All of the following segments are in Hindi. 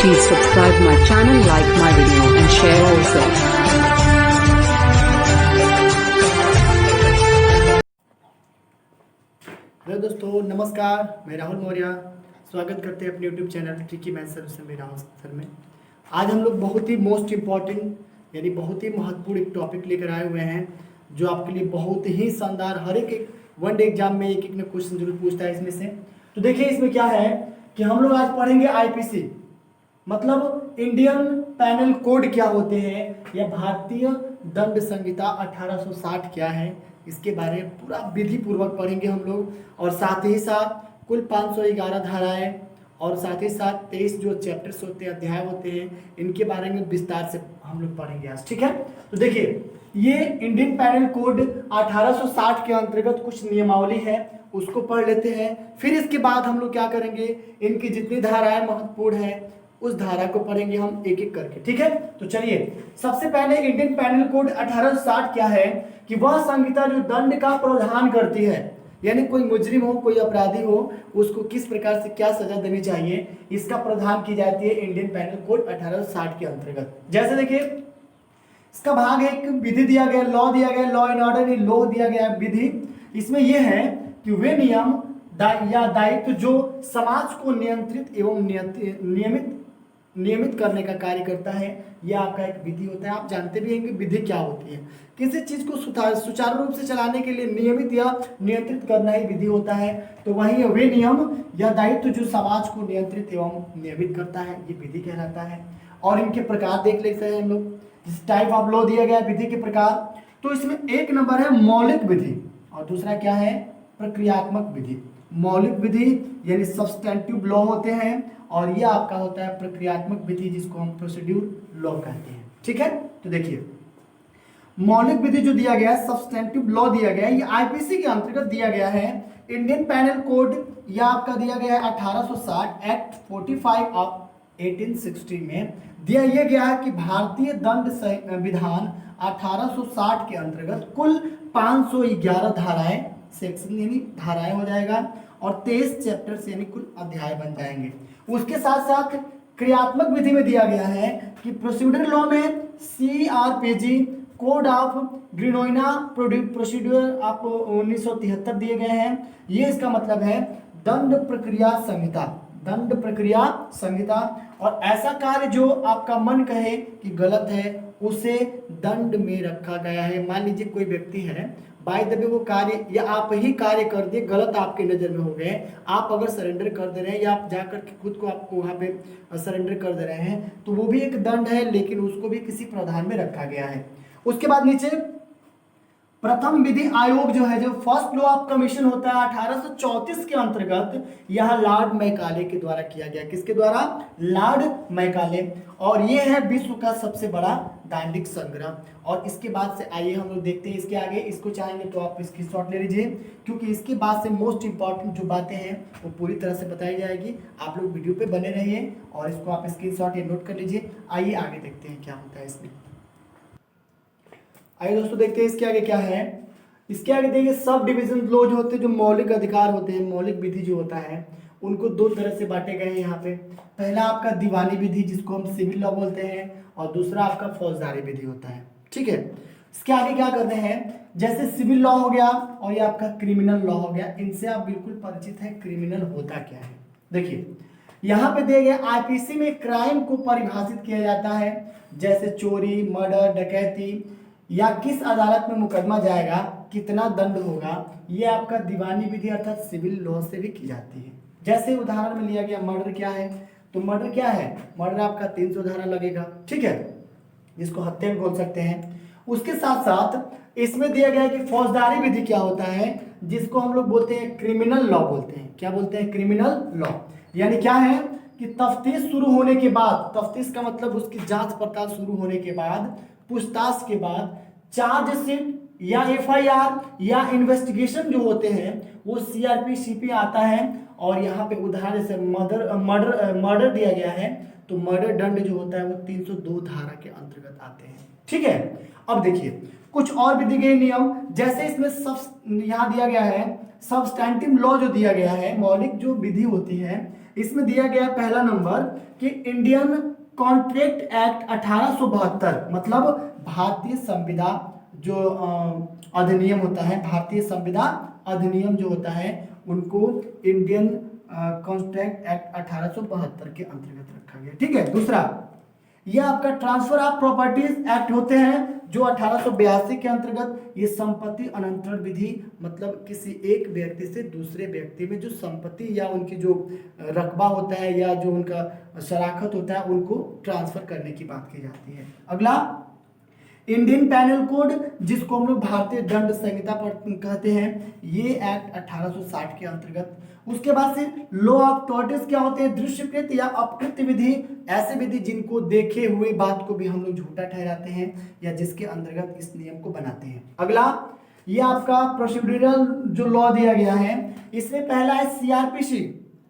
Please subscribe my channel, like my video and share also. Hello दोस्तों, नमस्कार। मैं राहुल मौर्य स्वागत करते हैं अपने YouTube channel tricky math sir में राहुल सर में। आज हम लोग बहुत ही मोस्ट इम्पॉर्टेंट यानी बहुत ही महत्वपूर्ण एक टॉपिक लेकर आए हुए हैं जो आपके लिए बहुत ही शानदार, हर एक वनडे एग्जाम में एक न क्वेश्चन जरूर पूछता है इसमें से। तो देखिए इसमें क्या है कि हम लोग आज पढ़ेंगे IPC, मतलब इंडियन पैनल कोड क्या होते हैं या भारतीय दंड संहिता 1860 क्या है, इसके बारे में पूरा विधि पूर्वक पढ़ेंगे हम लोग। और साथ ही साथ कुल 511 धाराएं और साथ ही साथ 23 जो चैप्टर्स होते हैं, अध्याय होते हैं, इनके बारे में विस्तार से हम लोग पढ़ेंगे आज, ठीक है। तो देखिए ये इंडियन पैनल कोड 1860 के अंतर्गत कुछ नियमावली है, उसको पढ़ लेते हैं। फिर इसके बाद हम लोग क्या करेंगे, इनकी जितनी धाराएं महत्वपूर्ण है उस धारा को पढ़ेंगे हम एक एक करके, ठीक है। तो चलिए सबसे पहले इंडियन पैनल कोड 1860 क्या है कि वह संहिता जो दंड का प्रावधान करती है, यानी कोई मुजरिम हो, कोई अपराधी हो, उसको किस प्रकार से क्या सजा देनी चाहिए, इसका प्रावधान की जाती है इंडियन पैनल कोड 1860 के अंतर्गत। जैसे देखिए इसका भाग एक विधि दिया गया, लॉ दिया गया, लॉ एंड ऑर्डर लॉ दिया गया विधि। इसमें यह है कि वे नियम या दायित्व जो समाज को नियंत्रित एवं नियमित करने का कार्य करता है, यह आपका एक विधि होता है। आप जानते भी हैं कि विधि क्या होती है, किसी चीज को सुचारू रूप से चलाने के लिए नियमित या नियंत्रित करना ही विधि होता है। तो वही वे नियम या दायित्व जो समाज को नियंत्रित एवं नियमित करता है, ये विधि कहलाता है। और इनके प्रकार देख लेते हैं हम लोग। जिस टाइप ऑफ लॉ दिया गया विधि के प्रकार, तो इसमें एक नंबर है मौलिक विधि और दूसरा क्या है, प्रक्रियात्मक विधि। मौलिक विधि यानी सब्सटेंटिव लॉ होते हैं और ये आपका होता है प्रक्रियात्मक विधि, जिसको हम प्रोसीड्यूर लॉ कहते हैं, ठीक है। तो देखिए मौलिक विधि जो दिया गया है, सब्सटेंटिव लॉ दिया गया है, ये IPC के अंतर्गत दिया गया है। इंडियन पैनल कोड यह आपका दिया गया है 1860 एक्ट 45 ऑफ 1860 में दिया यह गया है कि भारतीय दंड विधान 1860 के अंतर्गत कुल 511 धाराएं, सेक्शन यानी धाराएं हो जाएगा, और 23 चैप्टर्स यानी कुल अध्याय बन जाएंगे। उसके साथ साथ क्रियात्मक विधि में दिया गया है कि प्रोसीड्यूर लॉ में CRPG कोड ऑफ ग्रिनोइना प्रोसीड्यूर ऑफ 1973 दिए गए हैं। ये इसका मतलब है दंड प्रक्रिया संहिता, दंड प्रक्रिया संहिता। और ऐसा कार्य जो आपका मन कहे कि गलत है, उसे दंड में रखा गया है। मान लीजिए कोई व्यक्ति है, बाय द वे वो कार्य या आप ही कार्य कर दिए, गलत आपके नज़र में हो गए, आप अगर सरेंडर कर दे रहे हैं या आप जाकर के खुद को आपको वहाँ पे सरेंडर कर दे रहे हैं, तो वो भी एक दंड है, लेकिन उसको भी किसी प्रावधान में रखा गया है। उसके बाद नीचे प्रथम विधि आयोग जो है, जो फर्स्ट लॉ ऑफ कमीशन होता है 1834 के अंतर्गत, यह लॉर्ड मैकाले के द्वारा किया गया। किसके द्वारा? Lord Macaulay. और ये है विश्व का सबसे बड़ा दांडिक संग्रह। और इसके बाद से आइए हम लोग देखते हैं इसके आगे। इसको चाहेंगे तो आप स्क्रीनशॉट ले लीजिए, क्योंकि इसके बाद से मोस्ट इंपॉर्टेंट जो बातें हैं वो पूरी तरह से बताई जाएगी। आप लोग वीडियो पे बने रहिए और इसको आप स्क्रीनशॉट या नोट कर लीजिए। आइए आगे देखते हैं क्या होता है इसमें। आइए दोस्तों देखते हैं इसके आगे क्या है। इसके आगे देखिए सब डिविजन लॉ जो होते हैं, जो मौलिक अधिकार होते हैं, मौलिक विधि जो होता है, उनको दो तरह से बांटे गए हैं यहाँ पे। पहला आपका दीवानी विधि जिसको हम सिविल लॉ बोलते हैं, और दूसरा आपका फौजदारी विधि होता है, ठीक है। इसके आगे क्या करते हैं, जैसे सिविल लॉ हो गया और ये आपका क्रिमिनल लॉ हो गया, इनसे आप बिल्कुल परिचित है। क्रिमिनल होता क्या है, देखिए यहाँ पे दिए गए IPC में क्राइम को परिभाषित किया जाता है, जैसे चोरी, मर्डर, डकैती, या किस अदालत में मुकदमा जाएगा, कितना दंड होगा, ये आपका दीवानी विधि अर्थात सिविल लॉ से भी की जाती है। जैसे उदाहरण में लिया गया मर्डर क्या है, तो मर्डर क्या है, मर्डर आपका 300 धारा लगेगा, ठीक है, जिसको हत्या भी बोल सकते हैं। उसके साथ साथ इसमें दिया गया है कि फौजदारी विधि क्या होता है, जिसको हम लोग बोलते हैं क्रिमिनल लॉ बोलते हैं। क्या बोलते हैं? Criminal law. यानी क्या है कि तफ्तीश शुरू होने के बाद, तफ्तीश का मतलब उसकी जांच पड़ताल शुरू होने के बाद, पूछताछ के बाद चार्जशीट या FIR या इन्वेस्टिगेशन जो होते हैं वो CRPC आता है। और यहाँ पे उदाहरण जैसे मर्डर दिया गया है, तो मर्डर दंड जो होता है वो 302 धारा के अंतर्गत आते हैं, ठीक है। अब देखिए कुछ और भी दिए गए नियम, जैसे इसमें सब यहाँ दिया गया है सब्सटैंटिव लॉ जो दिया गया है, मौलिक जो विधि होती है, इसमें दिया गया है पहला नंबर कि इंडियन कॉन्ट्रैक्ट एक्ट 1872, मतलब भारतीय संविदा जो अधिनियम होता है, भारतीय संविदा अधिनियम जो होता है उनको इंडियन कॉन्ट्रैक्ट एक्ट 1872 के अंतर्गत रखा गया। ठीक है। दूसरा, यह आपका ट्रांसफर ऑफ प्रॉपर्टीज एक्ट होते हैं जो 1882 के अंतर्गत, ये संपत्ति अनंतरण विधि, मतलब किसी एक व्यक्ति से दूसरे व्यक्ति में जो संपत्ति या उनकी जो रकबा होता है या जो उनका शराखत होता है उनको ट्रांसफर करने की बात की जाती है। अगला, इंडियन पैनल कोड जिसको हम लोग भारतीय दंड संहिता पर कहते हैं, ये एक्ट 1860 के अंतर्गत। उसके बाद से लॉ ऑफ टॉर्टिस क्या होते हैं, दृश्यकृत या अपकृत विधि, ऐसे विधि जिनको देखे हुए बात को भी हम लोग झूठा ठहराते हैं या जिसके अंतर्गत इस नियम को बनाते हैं। अगला, ये आपका प्रोसीड्यूरल जो लॉ दिया गया है, इसमें पहला है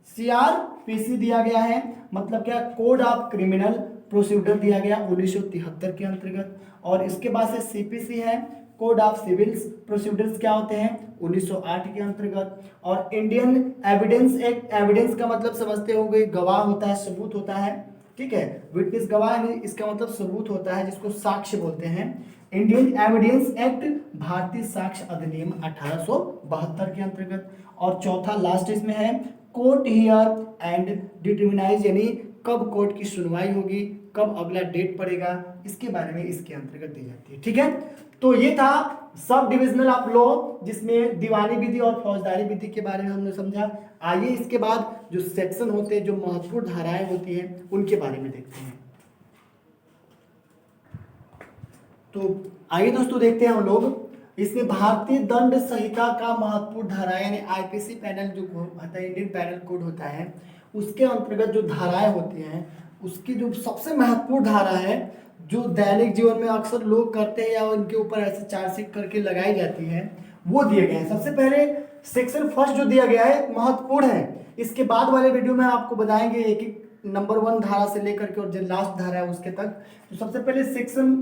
सीआरपीसी दिया गया है, मतलब क्या, कोड ऑफ क्रिमिनल प्रोसीजर दिया गया 1973 के अंतर्गत। और इसके बाद से सीपीसी है, कोड ऑफ सिविल्स प्रोसीजर्स क्या होते हैं 1908 के अंतर्गत। और इंडियन एविडेंस एक्ट, एविडेंस का मतलब समझते होंगे, गवाह होता है, सबूत होता है। ठीक है, विटनेस गवाह, इसका मतलब सबूत होता है जिसको साक्ष्य बोलते हैं। इंडियन एविडेंस एक्ट, भारतीय साक्ष्य अधिनियम 1872 के अंतर्गत। और चौथा लास्ट इसमें है कोर्ट हियर एंड डिटरमिनाइज, यानी कब कोर्ट की सुनवाई होगी, कब अगला डेट पड़ेगा, इसके बारे में इसके अंतर्गत दी जाती है। ठीक है, तो ये था सब डिविजनल ऑफ लॉ जिसमें दीवानी विधि और फौजदारी विधि के बारे में हमने समझा। आइए इसके बाद जो सेक्शन होते हैं, जो महत्वपूर्ण धाराएं होती हैं, उनके बारे में देखते हैं। तो आइए दोस्तों देखते हैं हम लोग इसमें भारतीय दंड संहिता का महत्वपूर्ण धारा, यानी आईपीसी पैनल जो होता है, इंडियन पैनल कोड होता है, उसके अंतर्गत जो धाराएं होती हैं, उसकी जो सबसे महत्वपूर्ण धारा है जो दैनिक जीवन में अक्सर लोग करते हैं या उनके ऊपर ऐसे चार्जशीट करके लगाई जाती है, वो दिए गए हैं। सबसे पहले सेक्शन फर्स्ट जो दिया गया है महत्वपूर्ण है, इसके बाद वाले वीडियो में आपको बताएंगे एक एक नंबर 1 धारा से लेकर के और जो लास्ट धारा है उसके तक। तो सबसे पहले सेक्शन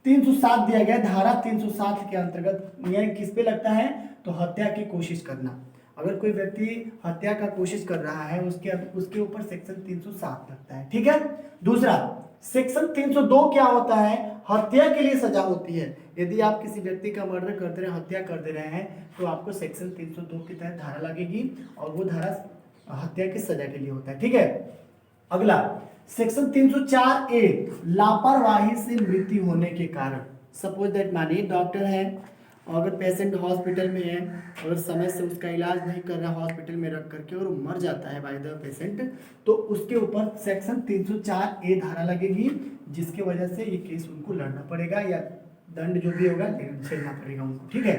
307 दिया गया है, धारा 307 के अंतर्गत यह किस पे लगता है, तो हत्या की कोशिश करना। अगर कोई व्यक्ति हत्या का कोशिश कर रहा है उसके ऊपर सेक्शन 307 लगता है। ठीक है। दूसरा, सेक्शन 302 क्या होता है, हत्या के लिए सजा होती है। यदि आप किसी व्यक्ति का मर्डर कर दे रहे हैं, हत्या कर दे रहे हैं, तो आपको सेक्शन 302 के तहत धारा लगेगी और वो धारा हत्या की सजा के लिए होता है। ठीक है। अगला, सेक्शन 304A, लापरवाही से मृत्यु होने के कारण। सपोज दैट मानिए डॉक्टर है, अगर पेशेंट हॉस्पिटल में है, अगर समय से उसका इलाज नहीं कर रहा हॉस्पिटल में रख करके और मर जाता है बाय द पेशेंट, तो उसके ऊपर सेक्शन 304A धारा लगेगी, जिसके वजह से ये केस उनको लड़ना पड़ेगा या दंड जो भी होगा झेलना पड़ेगा उनको। ठीक है।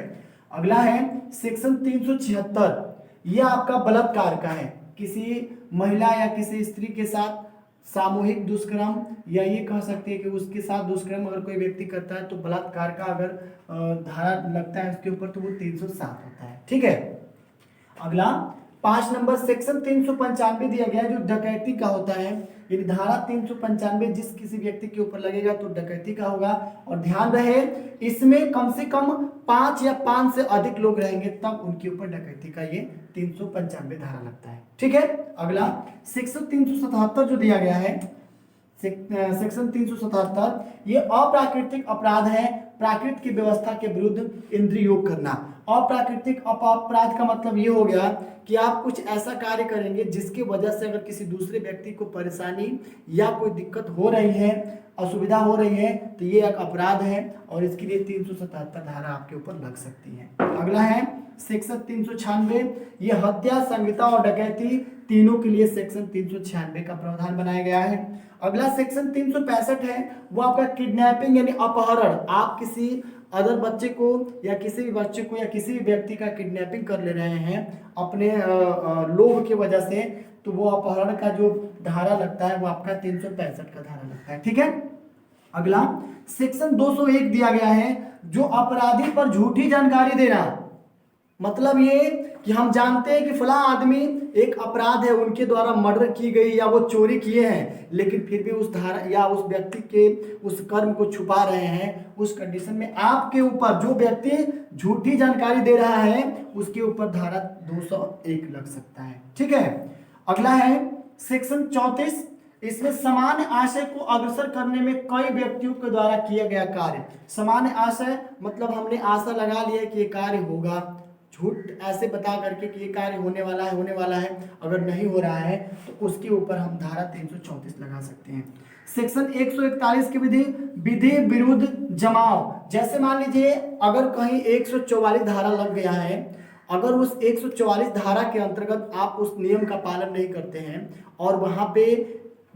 अगला है सेक्शन 376, यह आपका बलात्कार का है, किसी महिला या किसी स्त्री के साथ सामूहिक दुष्कर्म, या ये कह सकते हैं कि उसके साथ दुष्कर्म अगर कोई व्यक्ति करता है तो बलात्कार का अगर धारा लगता है उसके ऊपर, तो वो 307 होता है। ठीक है। अगला 5 नंबर सेक्शन 395 दिया गया है जो डकैती का होता है, यदि धारा 395 जिस किसी व्यक्ति के ऊपर लगेगा तो डकैती का होगा। और ध्यान रहे इसमें कम से कम 5 या 5 से अधिक लोग रहेंगे तब उनके ऊपर डकैती का ये 395 धारा लगता है। ठीक है। अगला सेक्शन 377 जो दिया गया है, सेक्शन 377, ये अप्राकृतिक अपराध है, प्राकृत की व्यवस्था के विरुद्ध इंद्रिय योग करना। अप्राकृतिक अपराध का मतलब ये हो गया कि आप कुछ ऐसा कार्य करेंगे जिसकी वजह से अगर किसी दूसरे व्यक्ति को परेशानी या कोई दिक्कत हो रही है, असुविधा हो रही है, तो ये एक अपराध है और इसके लिए 377 धारा आपके ऊपर लग सकती है। अगला है सेक्शन 396, ये हत्या, संहिता और डकैती तीनों के लिए सेक्शन 396 का प्रावधान बनाया गया है। अगला सेक्शन 365 है, वो आपका किडनैपिंग यानी अपहरण। आप किसी अदर बच्चे को या किसी भी बच्चे को या किसी भी व्यक्ति का किडनैपिंग कर ले रहे हैं अपने लोभ की वजह से, तो वो अपहरण का जो धारा लगता है वो आपका 365 का धारा लगता है। ठीक है। अगला सेक्शन 201 दिया गया है जो अपराधी पर झूठी जानकारी देना, मतलब ये कि हम जानते हैं कि फला आदमी एक अपराध है, उनके द्वारा मर्डर की गई या वो चोरी किए हैं, लेकिन फिर भी उस धारा या उस व्यक्ति के उस कर्म को छुपा रहे हैं, उस कंडीशन में आपके ऊपर जो व्यक्ति झूठी जानकारी दे रहा है उसके ऊपर धारा 201 लग सकता है। ठीक है। अगला है सेक्शन 34, इसमें सामान्य आशय को अग्रसर करने में कई व्यक्तियों के द्वारा किया गया कार्य। सामान्य आशय मतलब हमने आशा लगा लिया कि ये कार्य होगा, झूठ ऐसे बता करके कि ये कार्य होने वाला है, अगर नहीं हो रहा है तो उसके ऊपर हम धारा 334 लगा सकते हैं। सेक्शन 141 की विधि विरुद्ध जमाव, जैसे मान लीजिए अगर कहीं 144 धारा लग गया है, अगर उस 144 धारा के अंतर्गत आप उस नियम का पालन नहीं करते हैं और वहां पे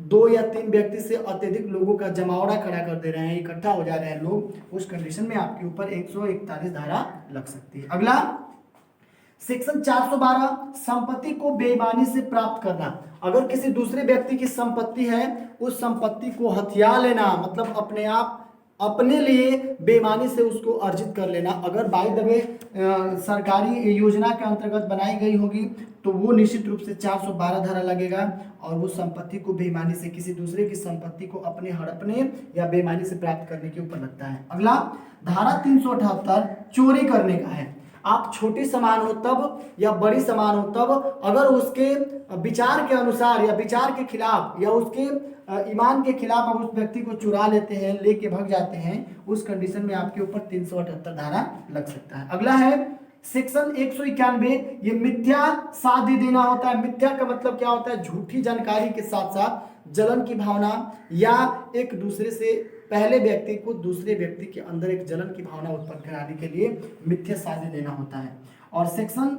2 या 3 व्यक्ति से अत्यधिक लोगों का जमावड़ा खड़ा कर दे रहे हैं, इकट्ठा हो जा रहे हैं लोग, उस कंडीशन में आपके ऊपर 141 धारा लग सकती है। अगला सेक्शन 412, संपत्ति को बेईमानी से प्राप्त करना। अगर किसी दूसरे व्यक्ति की संपत्ति है, उस संपत्ति को हथिया लेना, मतलब अपने आप अपने लिए बेईमानी से उसको अर्जित कर लेना। अगर बाय द वे सरकारी योजना के अंतर्गत बनाई गई होगी तो वो निश्चित रूप से 412 धारा लगेगा और वो संपत्ति को बेईमानी से, किसी दूसरे की संपत्ति को अपने हड़पने या बेईमानी से प्राप्त करने के ऊपर लगता है। अगला धारा 378 चोरी करने का है। आप छोटी सामान हो तब या बड़ी सामान हो तब, अगर उसके विचार के अनुसार या विचार के खिलाफ या उसके ईमान के खिलाफ आप उस व्यक्ति को चुरा लेते हैं, लेके भाग जाते हैं, उस कंडीशन में आपके ऊपर 378 धारा लग सकता है। अगला है सेक्शन 191, ये मिथ्या साध्य देना होता है। मिथ्या का मतलब क्या होता है? झूठी जानकारी के साथ साथ जलन की भावना या एक दूसरे से, पहले व्यक्ति को दूसरे व्यक्ति के अंदर एक जलन की भावना उत्पन्न कराने के लिए मिथ्या साध्य देना होता है। और सेक्शन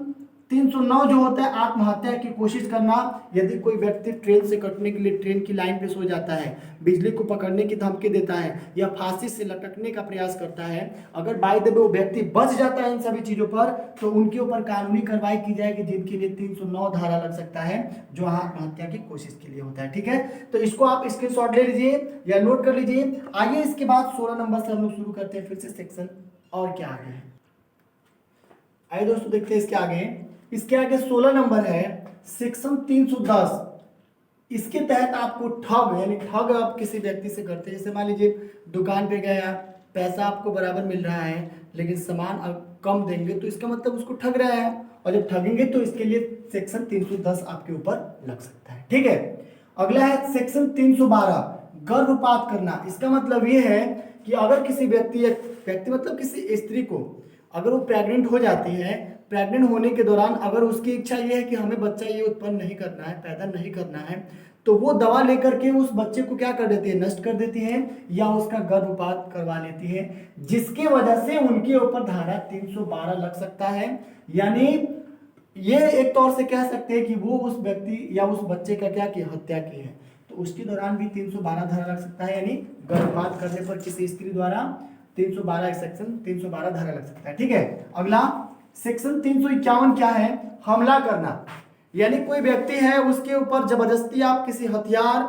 309 जो होता है आत्महत्या की कोशिश करना। यदि कोई व्यक्ति ट्रेन से कटने के लिए ट्रेन की लाइन पे सो जाता है, बिजली को पकड़ने की धमकी देता है या फांसी से लटकने का प्रयास करता है, अगर बाय द वे वो व्यक्ति बच जाता है इन सभी चीजों पर, तो उनके ऊपर कानूनी कार्रवाई की जाएगी, जिनके लिए 309 धारा लग सकता है, जो आत्महत्या की कोशिश के लिए होता है। ठीक है, तो इसको आप स्क्रीनशॉट ले लीजिए या नोट कर लीजिए। आइए इसके बाद 16 नंबर से हम लोग शुरू करते हैं फिर से सेक्शन, और क्या आगे है। आइए दोस्तों देखते हैं इसके आगे। इसके आगे 16 नंबर है सेक्शन 310। इसके तहत आपको ठग, यानी ठग आप किसी व्यक्ति से करते हैं, जैसे मान लीजिए दुकान पे गया, पैसा आपको बराबर मिल रहा है लेकिन सामान आप कम देंगे, तो इसका मतलब उसको ठग रहा है, और जब ठगेंगे तो इसके लिए सेक्शन 310 आपके ऊपर लग सकता है। ठीक है, अगला है सेक्शन 312 गर्भपात करना। इसका मतलब ये है कि अगर किसी व्यक्ति मतलब किसी स्त्री को अगर वो प्रेग्नेंट हो जाती है, प्रेग्नेंट होने के दौरान अगर उसकी इच्छा ये है कि हमें बच्चा ये उत्पन्न नहीं करना है, पैदा नहीं करना है, तो वो दवा लेकर के उस बच्चे को क्या कर देती है? नष्ट कर देती है या उसका गर्भपात करवा लेती है, जिसके वजह से उनके ऊपर धारा 312 लग सकता है। यानी ये एक तौर से कह सकते हैं कि वो उस व्यक्ति या उस बच्चे का क्या की हत्या की है, तो उसके दौरान भी 312 धारा लग सकता है। यानी गर्भपात करने पर किसी स्त्री द्वारा 312 सेक्शन 312 धारा लग सकता है। ठीक है, अगला सेक्शन 351 क्या है? हमला करना। यानी कोई व्यक्ति है, उसके ऊपर जबरदस्ती आप किसी हथियार,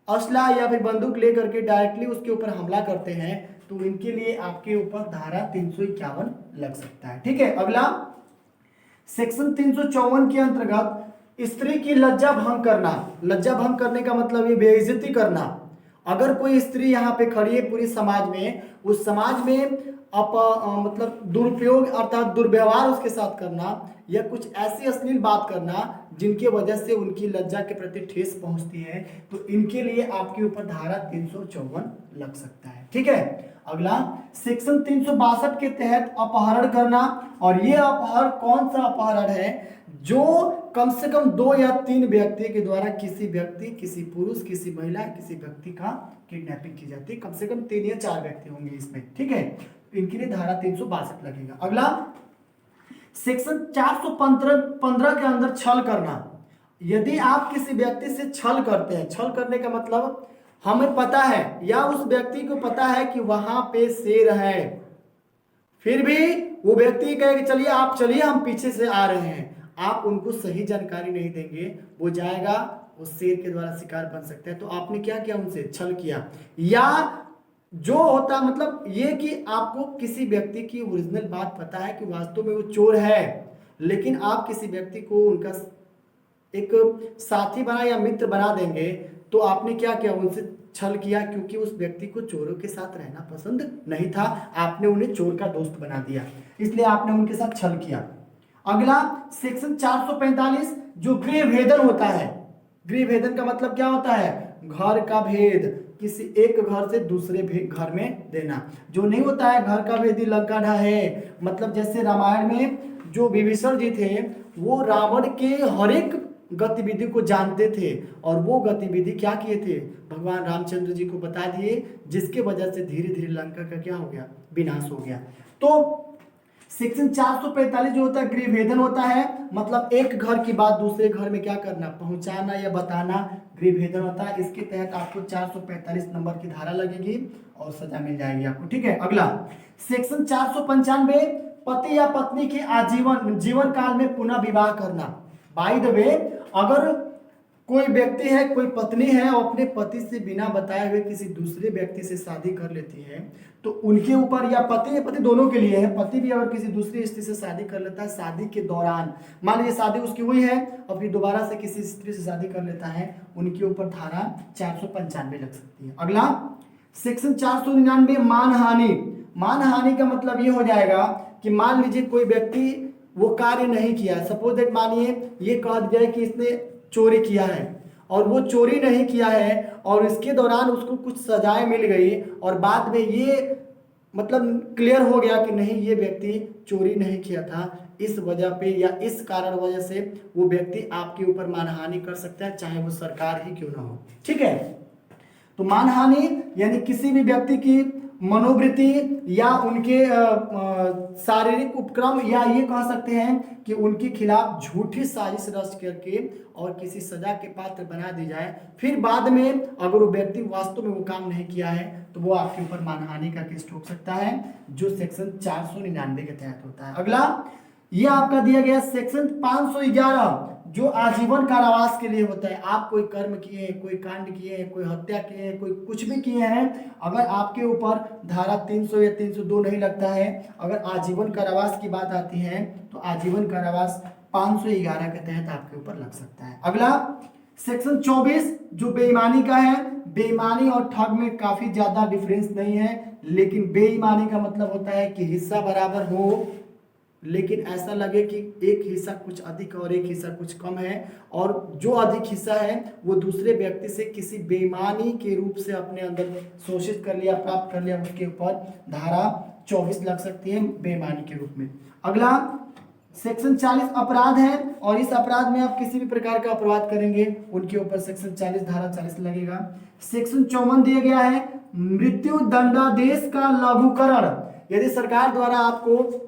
असला या फिर बंदूक लेकर के डायरेक्टली उसके ऊपर हमला करते हैं, तो इनके लिए आपके ऊपर धारा 351 लग सकता है। ठीक है, अगला सेक्शन 354 के अंतर्गत स्त्री की लज्जा भंग करना। लज्जा भंग करने का मतलब ये बेइज्जती करना। अगर कोई स्त्री यहाँ पे खड़ी है पूरी समाज में, उस समाज में मतलब दुरुपयोग अर्थात दुर्व्यवहार उसके साथ करना या कुछ ऐसी अश्लील बात करना जिनकी वजह से उनकी लज्जा के प्रति ठेस पहुंचती है, तो इनके लिए आपके ऊपर धारा 354 लग सकता है। ठीक है, अगला सेक्शन 362 के तहत अपहरण करना। और ये अपहरण कौन सा अपहरण है? जो कम से कम 2 या 3 व्यक्ति के द्वारा किसी व्यक्ति, किसी पुरुष, किसी महिला, किसी व्यक्ति का किडनैपिंग की जाती है। कम से कम 3 या 4 व्यक्ति होंगे इसमें। ठीक है, इनके लिए धारा 362 लगेगा। अगला सेक्शन 415 के अंदर छल करना। यदि आप किसी व्यक्ति से छल करते हैं, छल करने का मतलब हमें पता है या उस व्यक्ति को पता है कि वहां पे शेर है, फिर भी वो व्यक्ति कहे कि चलिए आप चलिए हम पीछे से आ रहे हैं, आप उनको सही जानकारी नहीं देंगे, वो जाएगा उस शेर के द्वारा शिकार बन सकता है। तो आपने क्या किया? उनसे छल किया। या जो होता मतलब ये कि आपको किसी व्यक्ति की ओरिजिनल बात पता है कि वास्तव में वो चोर है, लेकिन आप किसी व्यक्ति को उनका एक साथी बना या मित्र बना देंगे, तो आपने क्या किया? उनसे छल किया, क्योंकि उस व्यक्ति को चोरों के साथ रहना पसंद नहीं था, आपने उन्हें चोर का दोस्त बना दिया, इसलिए आपने उनके साथ छल किया। अगला सेक्शन 445 जो गृह भेदन होता है, गृह भेदन का मतलब क्या होता है? घर का भेद किसी एक घर से दूसरे घर में देना। जो नहीं होता है घर का भेदी लंका ढाहे, मतलब जैसे रामायण में जो विभीषण जी थे वो रावण के हर एक गतिविधि को जानते थे और वो गतिविधि क्या किए थे? भगवान रामचंद्र जी को बता दिए, जिसके वजह से धीरे धीरे लंका का क्या हो गया? विनाश हो गया। तो सेक्शन 445 जो होता है गृह भेदन होता है, मतलब एक घर की बात दूसरे घर में क्या करना? पहुंचाना या बताना, गृह भेदन होता है। इसके तहत आपको 445 नंबर की धारा लगेगी और सजा मिल जाएगी आपको। ठीक है, अगला सेक्शन 495 पति या पत्नी के आजीवन जीवन काल में पुनः विवाह करना। बाय द वे, अगर कोई व्यक्ति है, कोई पत्नी है और अपने पति से बिना बताए हुए किसी दूसरे व्यक्ति से शादी कर लेती है तो उनके ऊपर, या पति दोनों के लिए है, पति भी अगर किसी दूसरी स्त्री से शादी कर लेता है, शादी के दौरान मान लीजिए शादी उसकी हुई है और फिर दोबारा से किसी स्त्री से शादी कर लेता है, उनके ऊपर धारा 495 लग सकती है। अगला सेक्शन 499 मानहानि। मानहानि का मतलब ये हो जाएगा कि मान लीजिए कोई व्यक्ति वो कार्य नहीं किया, सपोज दैट मानिए ये कह दिया कि इसने चोरी किया है और वो चोरी नहीं किया है और इसके दौरान उसको कुछ सजाएं मिल गई और बाद में ये मतलब क्लियर हो गया कि नहीं ये व्यक्ति चोरी नहीं किया था, इस वजह पे या इस कारण वजह से वो व्यक्ति आपके ऊपर मानहानि कर सकता है, चाहे वो सरकार ही क्यों ना हो। ठीक है, तो मानहानि यानी किसी भी व्यक्ति की मनोवृत्ति या उनके शारीरिक उपक्रम, या ये कह सकते हैं कि उनके खिलाफ झूठी साजिश रच करके और किसी सजा के पात्र बना दी जाए, फिर बाद में अगर वो व्यक्ति वास्तव में वो काम नहीं किया है तो वो आपके ऊपर मानहानि का केस ठोक सकता है, जो सेक्शन 499 के तहत होता है। अगला ये आपका दिया गया सेक्शन 511 जो आजीवन कारावास के लिए होता है। आप कोई कर्म किए हैं, कोई कांड किए हैं, कोई हत्या किए हैं, कोई कुछ भी किए हैं, अगर आपके ऊपर धारा 300 या 302 नहीं लगता है, अगर आजीवन कारावास की बात आती है तो आजीवन कारावास 511 के तहत आपके ऊपर लग सकता है। अगला सेक्शन 24 जो बेईमानी का है। बेईमानी और ठग में काफी ज्यादा डिफरेंस नहीं है, लेकिन बेईमानी का मतलब होता है कि हिस्सा बराबर हो लेकिन ऐसा लगे कि एक हिस्सा कुछ अधिक और एक हिस्सा कुछ कम है, और जो अधिक हिस्सा है वो दूसरे व्यक्ति से किसी बेईमानी के रूप से अपने अंदर शोषित कर लिया, प्राप्त कर लिया, उसके ऊपर धारा 24 लग सकती है बेईमानी के रूप में। अगला सेक्शन 40 अपराध है, और इस अपराध में आप किसी भी प्रकार का अपराध करेंगे उनके ऊपर सेक्शन 40 धारा 40 लगेगा। सेक्शन 54 दिया गया है मृत्यु दंडादेश का लघुकरण। यदि सरकार द्वारा आपको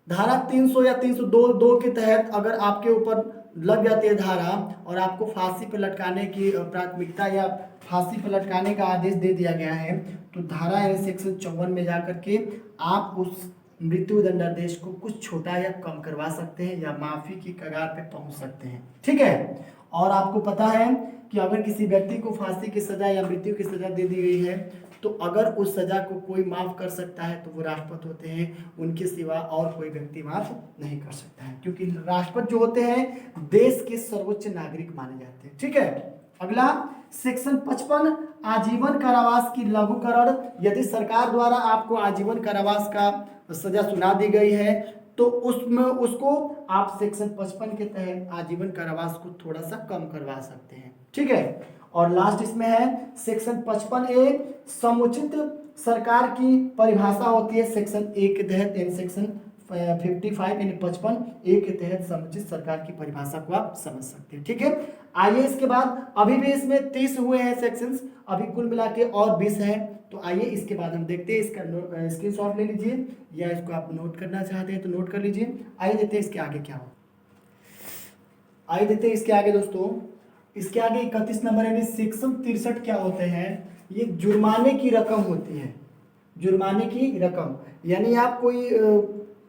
धारा 300 या 302 के तहत अगर आपके ऊपर लग जाती है धारा और आपको फांसी पर लटकाने की प्राथमिकता या फांसी पर लटकाने का आदेश दे दिया गया है, तो धारा यानी सेक्शन 54 में जाकर के आप उस मृत्यु दंडादेश को कुछ छोटा या कम करवा सकते हैं या माफी की कगार पे पहुंच सकते हैं। ठीक है, और आपको पता है कि अगर किसी व्यक्ति को फांसी की सजा या मृत्यु की सजा दे दी गई है तो अगर उस सजा को कोई माफ कर सकता है तो वो राष्ट्रपति होते हैं, उनके सिवा और कोई व्यक्ति माफ नहीं कर सकता है, क्योंकि राष्ट्रपति जो होते हैं देश के सर्वोच्च नागरिक माने जाते हैं। ठीक है, अगला सेक्शन 55 आजीवन कारावास की लघुकरण। यदि सरकार द्वारा आपको आजीवन कारावास का सजा सुना दी गई है तो उसमें उसको आप सेक्शन 55 के तहत आजीवन कारावास को थोड़ा सा कम करवा सकते हैं। ठीक है, और लास्ट इसमें है सेक्शन 55A समुचित सरकार की परिभाषा होती है सेक्शन 1 के तहत, यानी सेक्शन 55 यानी 55A के तहत समुचित सरकार की परिभाषा को आप समझ सकते हैं। ठीक है, आइए इसके बाद अभी भी इसमें 30 हुए हैं सेक्शंस, अभी कुल मिला के और 20 हैं, तो आइए इसके बाद हम देखते हैं। इसका स्क्रीनशॉट ले लीजिए या इसको आप नोट करना चाहते हैं तो नोट कर लीजिए। आइए देखते हैं इसके आगे क्या हो। आइए देखते हैं इसके आगे दोस्तों, इसके आगे 31 नंबर यानी सेक्शन 63 क्या होते हैं? ये जुर्माने की रकम होती है। जुर्माने की रकम यानी आप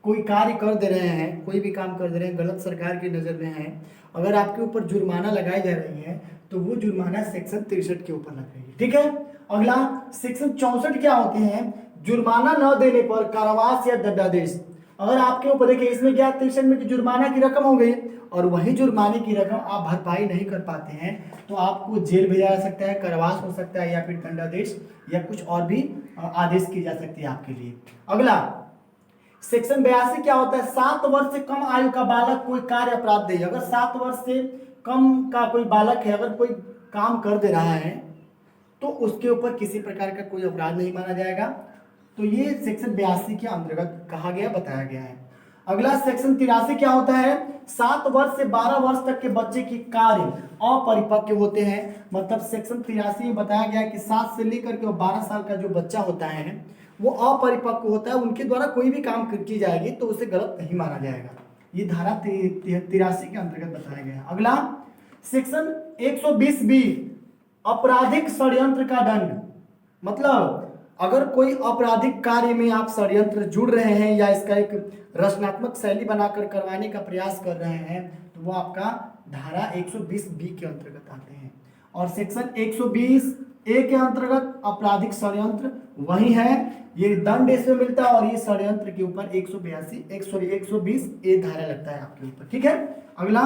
कोई कार्य कर दे रहे हैं, कोई भी काम कर दे रहे हैं, गलत सरकार की नज़र में है, अगर आपके ऊपर जुर्माना लगाई जा रही है तो वो जुर्माना सेक्शन 63 के ऊपर लग रही है। ठीक है, अगला सेक्शन 64 क्या होते हैं? जुर्माना न देने पर कारावास या दंडादेश। अगर आपके ऊपर देखिए इसमें क्या 63 में जुर्माना की रकम हो गई और वही जुर्माने की रकम आप भरपाई नहीं कर पाते हैं तो आपको जेल भेजा जा सकता है, कारावास हो सकता है या फिर दंडादेश या कुछ और भी आदेश की जा सकती है आपके लिए। अगला सेक्शन 82 क्या होता है? 7 वर्ष से कम आयु का बालक कोई कार्य अपराध दे। अगर 7 वर्ष से कम का कोई बालक है, अगर कोई काम कर दे रहा है तो उसके ऊपर किसी प्रकार का कोई अपराध नहीं माना जाएगा। तो ये सेक्शन 82 के अंतर्गत कहा गया, बताया गया है। अगला सेक्शन 83 क्या होता है? 7 वर्ष से 12 वर्ष तक के बच्चे की कार्य अपरिपक्व होते हैं। मतलब सेक्शन 83 में बताया गया है कि 7 से लेकर के 12 साल का जो बच्चा होता है वो अपरिपक्व होता है, उनके द्वारा कोई भी काम की जाएगी तो उसे गलत नहीं माना जाएगा। ये धारा 83 के अंतर्गत बताया गया है। अगला सेक्शन 120B आपराधिक षड्यंत्र का दंड। मतलब अगर कोई आपराधिक कार्य में आप षड्यंत्र जुड़ रहे हैं या इसका एक रचनात्मक शैली बनाकर करवाने का प्रयास कर रहे हैं तो वो आपका धारा 120B के अंतर्गत आते हैं। और सेक्शन 120A के अंतर्गत आपराधिक षड्यंत्र वही है, ये दंड इसमें मिलता है और ये षड्यंत्र के ऊपर 120A धारा लगता है आपके ऊपर। ठीक है। अगला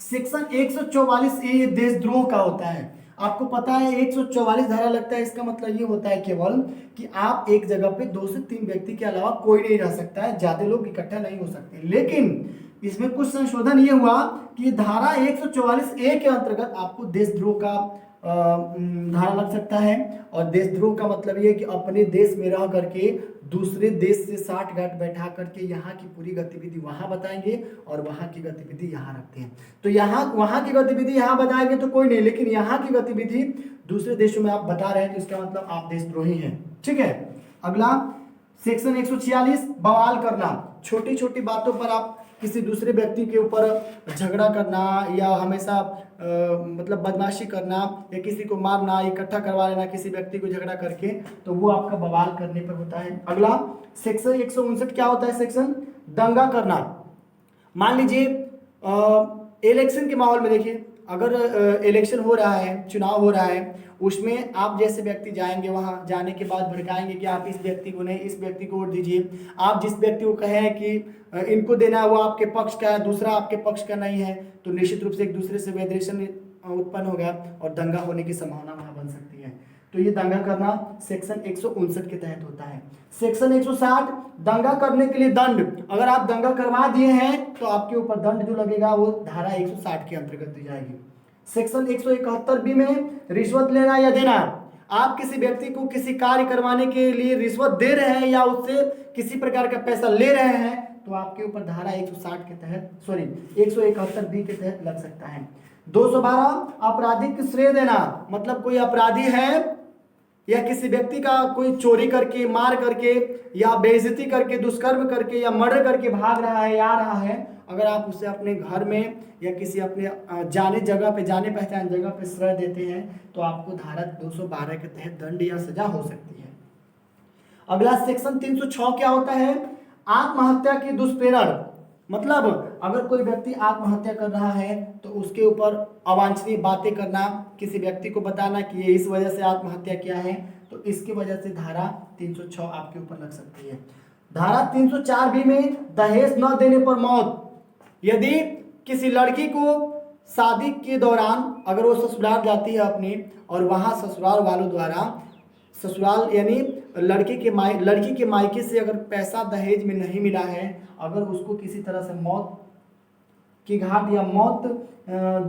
सेक्शन 144A देशद्रोह का होता है। आपको पता है 144 धारा लगता है, इसका मतलब ये होता है केवल कि आप एक जगह पे 2 से 3 व्यक्ति के अलावा कोई नहीं रह सकता है, ज्यादा लोग इकट्ठा नहीं हो सकते। लेकिन इसमें कुछ संशोधन ये हुआ कि धारा 144A के अंतर्गत आपको देशद्रोह का धारा लग सकता है। और देशद्रोह का मतलब ये कि अपने देश में रह करके दूसरे देश से साठगांठ बैठा करके यहाँ की पूरी गतिविधि वहाँ बताएंगे और वहाँ की गतिविधि यहाँ रखते हैं। तो यहाँ वहाँ की गतिविधि यहाँ बताएंगे तो कोई नहीं, लेकिन यहाँ की गतिविधि दूसरे देशों में आप बता रहे हैं तो इसका मतलब आप देशद्रोही हैं। ठीक है। अगला सेक्शन 146 बवाल करना। छोटी छोटी बातों पर आप किसी दूसरे व्यक्ति के ऊपर झगड़ा करना या हमेशा मतलब बदमाशी करना या किसी को मारना, इकट्ठा करवा लेना किसी व्यक्ति को झगड़ा करके, तो वो आपका बवाल करने पर होता है। अगला सेक्शन 159 क्या होता है? सेक्शन दंगा करना। मान लीजिए इलेक्शन के माहौल में देखिए, अगर इलेक्शन हो रहा है, चुनाव हो रहा है, उसमें आप जैसे व्यक्ति जाएंगे, वहां जाने के बाद भड़काएंगे कि आप इस व्यक्ति को नहीं, इस व्यक्ति को वोट दीजिए। आप जिस व्यक्ति को कहें कि इनको देना है वो आपके पक्ष का है, दूसरा आपके पक्ष का नहीं है, तो निश्चित रूप से एक दूसरे से विद्वेषण उत्पन्न होगा और दंगा होने की संभावना वहां बन सकती है। तो ये दंगा करना सेक्शन 159 के तहत होता है। सेक्शन 160 दंगा करने के लिए दंड। अगर आप दंगा करवा दिए हैं तो आपके ऊपर दंड जो लगेगा वो धारा 160 के अंतर्गत दी जाएगी। सेक्शन 171B में रिश्वत लेना या देना। आप किसी व्यक्ति को किसी कार्य करवाने के लिए रिश्वत दे रहे हैं या उससे किसी प्रकार का पैसा ले रहे हैं तो आपके ऊपर धारा 160 के तहत 171B के तहत लग सकता है। 212 आपराधिक श्रेय देना। मतलब कोई अपराधी है या किसी व्यक्ति का कोई चोरी करके, मार करके या बेइज्जती करके, दुष्कर्म करके या मर्डर करके भाग रहा है या आ रहा है, अगर आप उसे अपने घर में या किसी अपने जाने पहचान जगह पे श्रेय देते हैं तो आपको धारा 212 के तहत दंड या सजा हो सकती है। अगला सेक्शन 306 क्या होता है? आत्महत्या की दुष्प्रेरण। मतलब अगर कोई व्यक्ति आत्महत्या कर रहा है तो उसके ऊपर अवांछनीय बातें करना, किसी व्यक्ति को बताना कि ये इस वजह से आत्महत्या किया है, तो इसकी वजह से धारा 306 आपके ऊपर लग सकती है। धारा 304B में दहेज न देने पर मौत। यदि किसी लड़की को शादी के दौरान अगर वो ससुराल जाती है अपने और वहाँ ससुराल वालों द्वारा, ससुराल यानी लड़की के मायके से अगर पैसा दहेज में नहीं मिला है, अगर उसको किसी तरह से मौत की घाट या मौत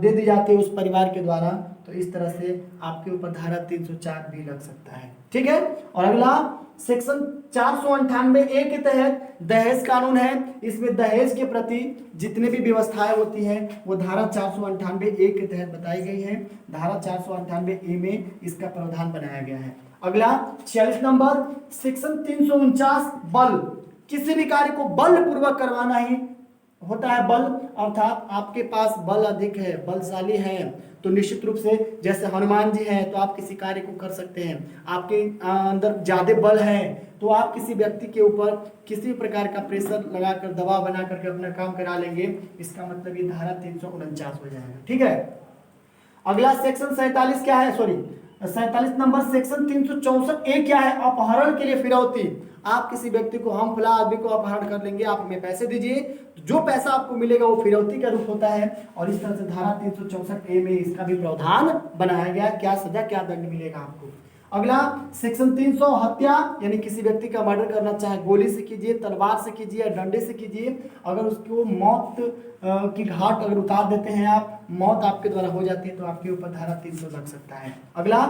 दे दी जाती है उस परिवार के द्वारा, तो इस तरह से आपके ऊपर धारा 304B लग सकता है। ठीक है। और अगला सेक्शन 498A के तहत दहेज कानून है। इसमें दहेज के प्रति जितने भी व्यवस्थाएं होती हैं वो धारा 498A के तहत बताई गई है। धारा 498A में इसका प्रावधान बनाया गया है। अगला 46 नंबर सेक्शन 349 बल। किसी भी कार्य को बलपूर्वक करवाना ही होता है। बल अर्थात आपके पास बल अधिक है, बलशाली है, तो निश्चित रूप से जैसे हनुमान जी हैं तो आप किसी कार्य को कर सकते हैं। आपके अंदर ज्यादा बल है तो आप किसी व्यक्ति के ऊपर किसी प्रकार का प्रेशर लगाकर, दबाव बना करके अपना काम करा लेंगे। इसका मतलब ये धारा 349 हो जाएगा। ठीक है। अगला सेक्शन 47 क्या है? 47 नंबर सेक्शन 364A क्या है? अपहरण के लिए फिरौती। आप किसी व्यक्ति को, हम फला आदमी को अपहरण कर लेंगे, आप हमें पैसे दीजिए, तो जो पैसा आपको मिलेगा वो फिरौती का रूप होता है। और इस तरह से धारा 364A में इसका भी प्रावधान बनाया गया, क्या सजा क्या दंड मिलेगा आपको। अगला सेक्शन 300 हत्या, यानी किसी व्यक्ति का मर्डर करना, चाहे गोली से कीजिए, तलवार से कीजिए या डंडे से कीजिए, अगर उसको मौत की घाट अगर उतार देते हैं आप मौत आपके द्वारा हो जाती है तो आपके ऊपर धारा 300 लग सकता है। अगला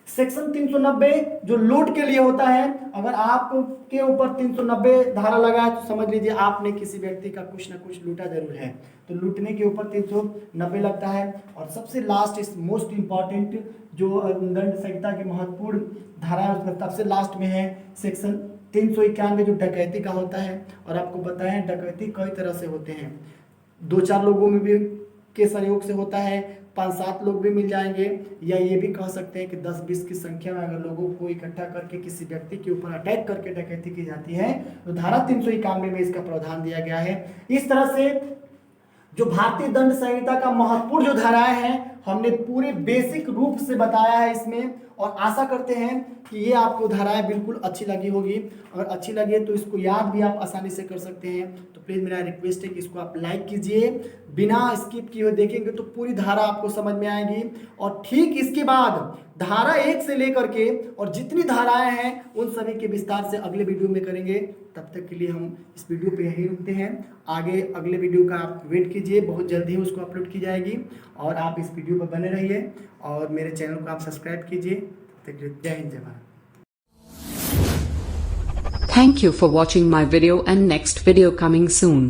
सेक्शन 390 जो लूट के लिए होता है, अगर आपके ऊपर 390 धारा लगा है तो समझ लीजिए आपने किसी व्यक्ति का कुछ ना कुछ लूटा जरूर है, तो लूटने के ऊपर 390 लगता है। और सबसे लास्ट इस मोस्ट इंपॉर्टेंट जो दंड संहिता की महत्वपूर्ण धारा है उसमें सबसे लास्ट में है सेक्शन 391 जो डकैती का होता है। और आपको बताएं डकैती कई तरह से होते हैं, 2-4 लोगों में भी के सहयोग से होता है, 5-7 लोग भी मिल जाएंगे, या ये भी कह सकते हैं कि 10-20 की संख्या में अगर लोगों को इकट्ठा करके किसी व्यक्ति के ऊपर अटैक करके डकैती की जाती है तो धारा 391 में इसका प्रावधान दिया गया है। इस तरह से जो भारतीय दंड संहिता का महत्वपूर्ण जो धाराएं हैं हमने पूरे बेसिक रूप से बताया है इसमें, और आशा करते हैं कि ये आपको धाराएं बिल्कुल अच्छी लगी होगी। अगर अच्छी लगी है तो इसको याद भी आप आसानी से कर सकते हैं। तो प्लीज़ मेरा रिक्वेस्ट है कि इसको आप लाइक कीजिए, बिना स्किप किए हुए देखेंगे तो पूरी धारा आपको समझ में आएगी। और ठीक इसके बाद धारा 1 से लेकर के और जितनी धाराएं हैं उन सभी के विस्तार से अगले वीडियो में करेंगे। तब तक के लिए हम इस वीडियो पे यहीं रुकते हैं, आगे अगले वीडियो का आप वेट कीजिए, बहुत जल्दी ही उसको अपलोड की जाएगी। और आप इस वीडियो पर बने रहिए और मेरे चैनल को आप सब्सक्राइब कीजिए। तब तक जय हिंद, जय Bharat. Thank you for watching my video, and next video coming soon.